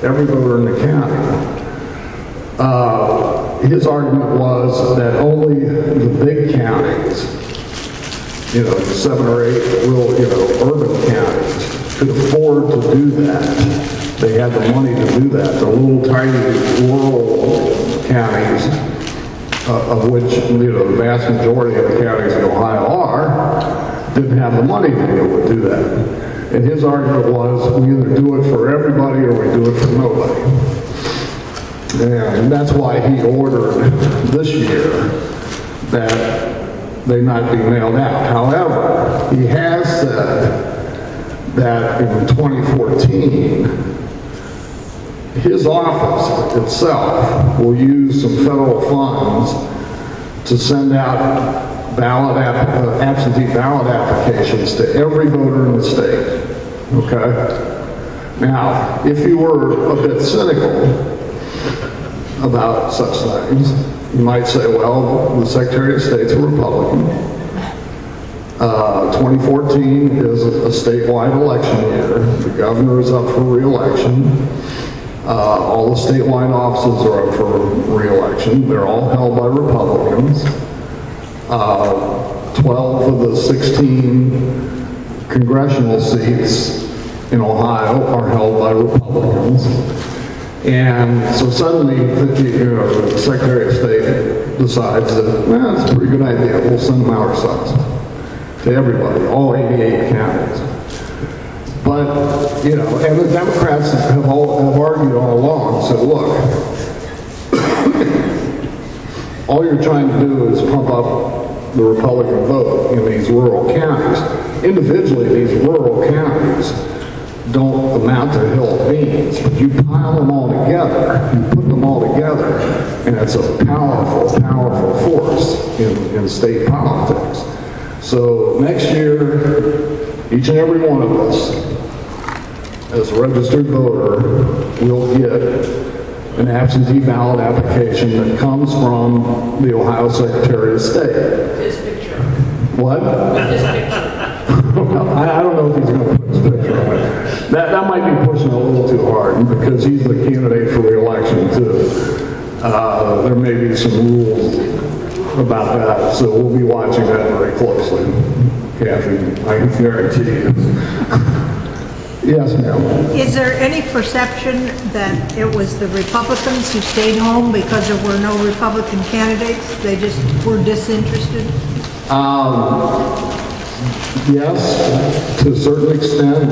every voter in the county. His argument was that only the big counties, 7 or 8 real, urban counties, could afford to do that. They had the money to do that. The little tiny rural counties, of which the vast majority of the counties in Ohio are, didn't have the money to be able to do that. And his argument was, we either do it for everybody or we do it for nobody. And that's why he ordered this year that they not be mailed out. However, he has said that in 2014, his office itself will use some federal funds to send out absentee ballot applications to every voter in the state. Okay? Now, if you were a bit cynical about such things, you might say, well, the Secretary of State's a Republican. 2014 is a statewide election year. The governor is up for re-election. All the statewide offices are up for re-election. They're all held by Republicans. 12 of the 16 congressional seats in Ohio are held by Republicans. And so suddenly, the Secretary of State decides that, it's a pretty good idea. We'll send them our size to everybody, all 88 counties. But, and the Democrats have argued all along, said, look, all you're trying to do is pump up the Republican vote in these rural counties. Individually, these rural counties don't amount to a hill of beans, but you pile them all together, you put them all together, and it's a powerful, powerful force in state politics. So next year, each and every one of us, as a registered voter, will get an absentee ballot application that comes from the Ohio Secretary of State. His picture. What? His picture. I don't know if he's going to put his picture on it. That might be pushing a little too hard because he's the candidate for re-election too. There may be some rules about that, so we'll be watching that very closely. Kathy, I can guarantee you. Yes, ma'am. Is there any perception that it was the Republicans who stayed home because there were no Republican candidates? They just were disinterested? Yes, to a certain extent,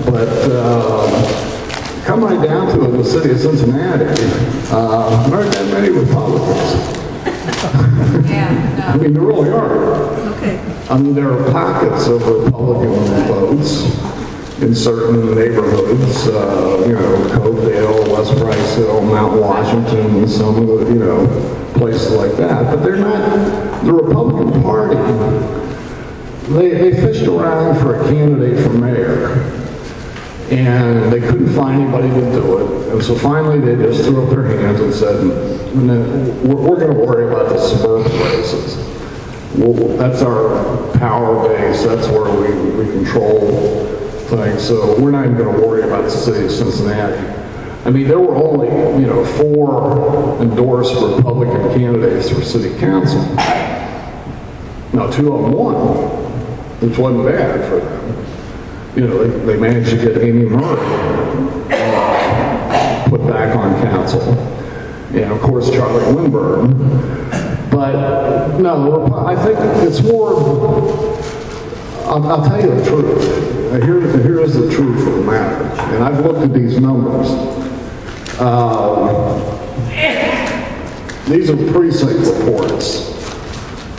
but come right down to it, in the city of Cincinnati, there aren't that many Republicans. Yeah, no. I mean, there really are. Okay. I mean, there are pockets of Republican votes in certain neighborhoods, Cokeville, West Priceville, Mount Washington, some of the, places like that. But they're not, the Republican Party, they fished around for a candidate for mayor, and they couldn't find anybody to do it. And so finally they just threw up their hands and said, we're going to worry about the suburban races. That's our power base. That's where we control things. So we're not even going to worry about the city of Cincinnati. I mean, there were only, 4 endorsed Republican candidates for city council. Now, 2 of them won, which wasn't bad for them. They managed to get Amy Murray put back on council. And, of course, Charlie Winburn. But, no, I think it's more, I'll tell you the truth. Here is the truth of the matter. And I've looked at these numbers. These are precinct reports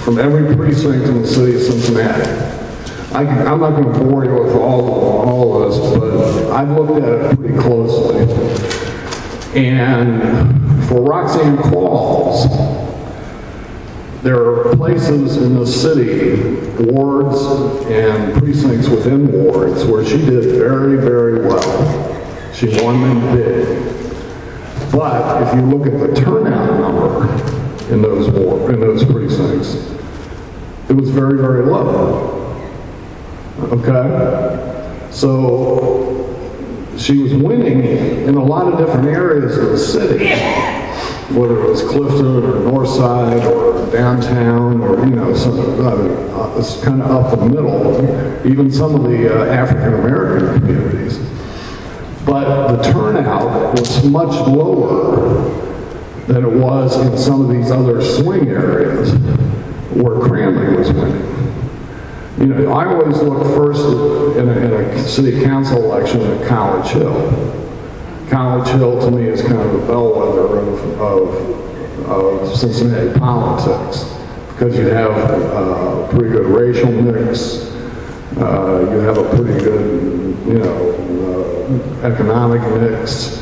from every precinct in the city of Cincinnati. I'm not going to bore you with all of this, but I've looked at it pretty closely. And for Roxanne Qualls, there are places in the city, wards and precincts within wards, where she did very, very well. She won them big. But if you look at the turnout number in those precincts, it was very, very low. Okay? So she was winning in a lot of different areas of the city, whether it was Clifton or North Side or downtown or, you know, it's kind of up the middle, even some of the African-American communities. But the turnout was much lower than it was in some of these other swing areas where Cranley was winning. You know, I always look first in a city council election at College Hill. College Hill to me is kind of a bellwether of Cincinnati politics, because you have a pretty good racial mix, you have a pretty good, you know, economic mix,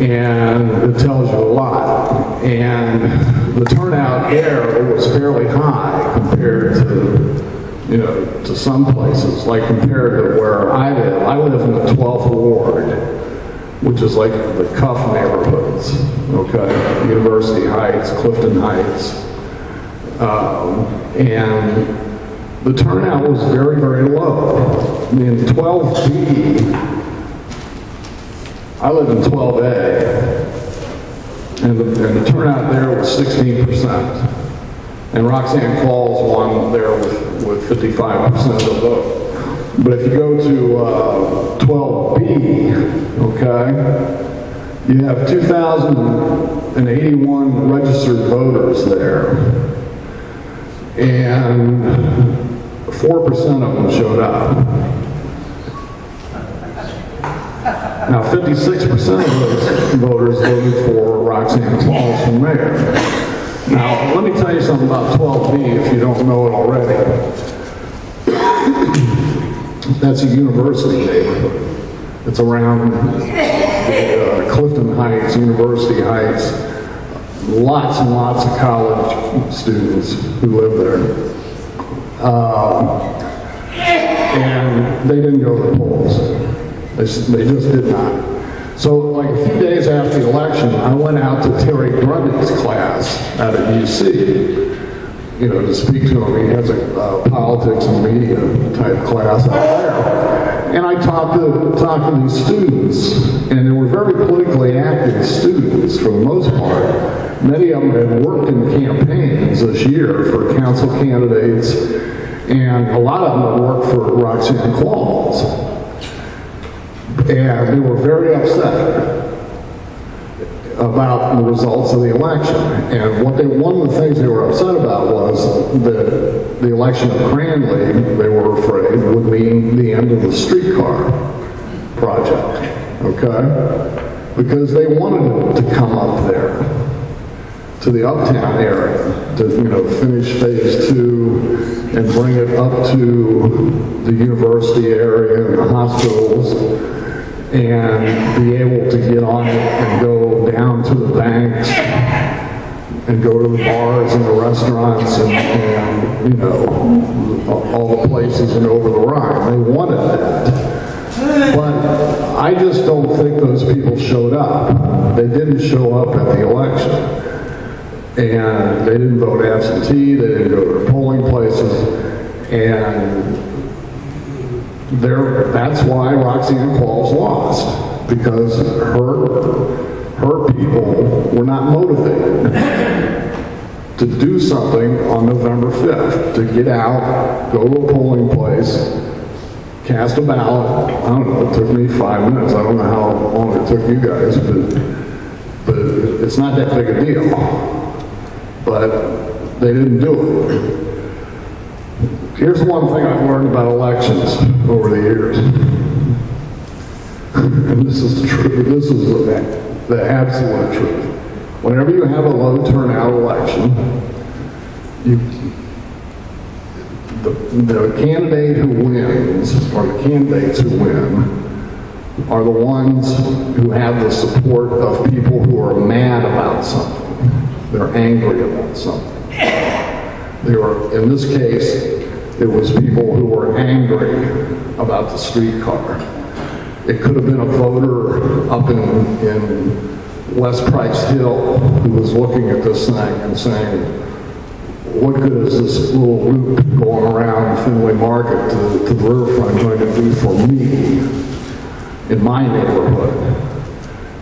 and it tells you a lot. And the turnout there was fairly high compared to, you know, to some places, like compared to where I live. I live in the 12th Ward, which is like the Cuff neighborhoods, okay? University Heights, Clifton Heights. And the turnout was very, very low. I mean, 12B, I live in 12A, and the turnout there was 16%. And Roxanne Falls won there with 55% of the vote. But if you go to 12B, okay, you have 2,081 registered voters there, and 4% of them showed up. Now, 56% of those voters voted for Roxanne Falls for mayor. Now, let me tell you something about 12B if you don't know it already. That's a university neighborhood. It's around Clifton Heights, University Heights. Lots and lots of college students who live there. And they didn't go to the polls. They just did not. So like a few days after the election, I went out to Terry Grundy's class out at UC, you know, to speak to him. He has a politics and media type class out there. And I talked to these students, and they were very politically active students for the most part. Many of them had worked in campaigns this year for council candidates, and a lot of them had worked for Roxanne Falls. And they were very upset about the results of the election. And one of the things they were upset about was that the election of Cranley, they were afraid, would mean the end of the streetcar project, okay? Because they wanted it to come up there, to the uptown area, to, you know, finish phase 2 and bring it up to the university area and the hospitals, and be able to get on it and go down to the banks and go to the bars and the restaurants and you know, all the places and over the Rhine. They wanted that. But I just don't think those people showed up. They didn't show up at the election. And they didn't vote absentee, they didn't go to their polling places, and that's why Roxanne Falls lost, because her people were not motivated to do something on November 5th, to get out, go to a polling place, cast a ballot. I don't know, it took me 5 minutes. I don't know how long it took you guys, but it's not that big a deal. But they didn't do it. Here's one thing I've learned about elections over the years. And this is the truth. This is the absolute truth. Whenever you have a low turnout election, the candidate who wins, or the candidates who win, are the ones who have the support of people who are mad about something. They're angry about something. They were, in this case, it was people who were angry about the streetcar. It could have been a voter up in West Price Hill who was looking at this thing and saying, what good is this little loop going around Fenway Market to the riverfront going to do for me? in my neighborhood.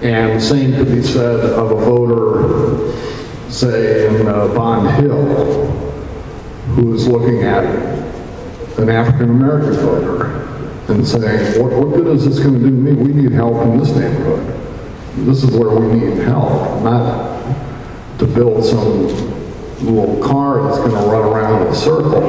And the same could be said of a voter, say, in Bond Hill, who's looking at an African-American voter and saying, what good is this going to do to me? We need help in this neighborhood. This is where we need help, not to build some little car that's going to run around in a circle.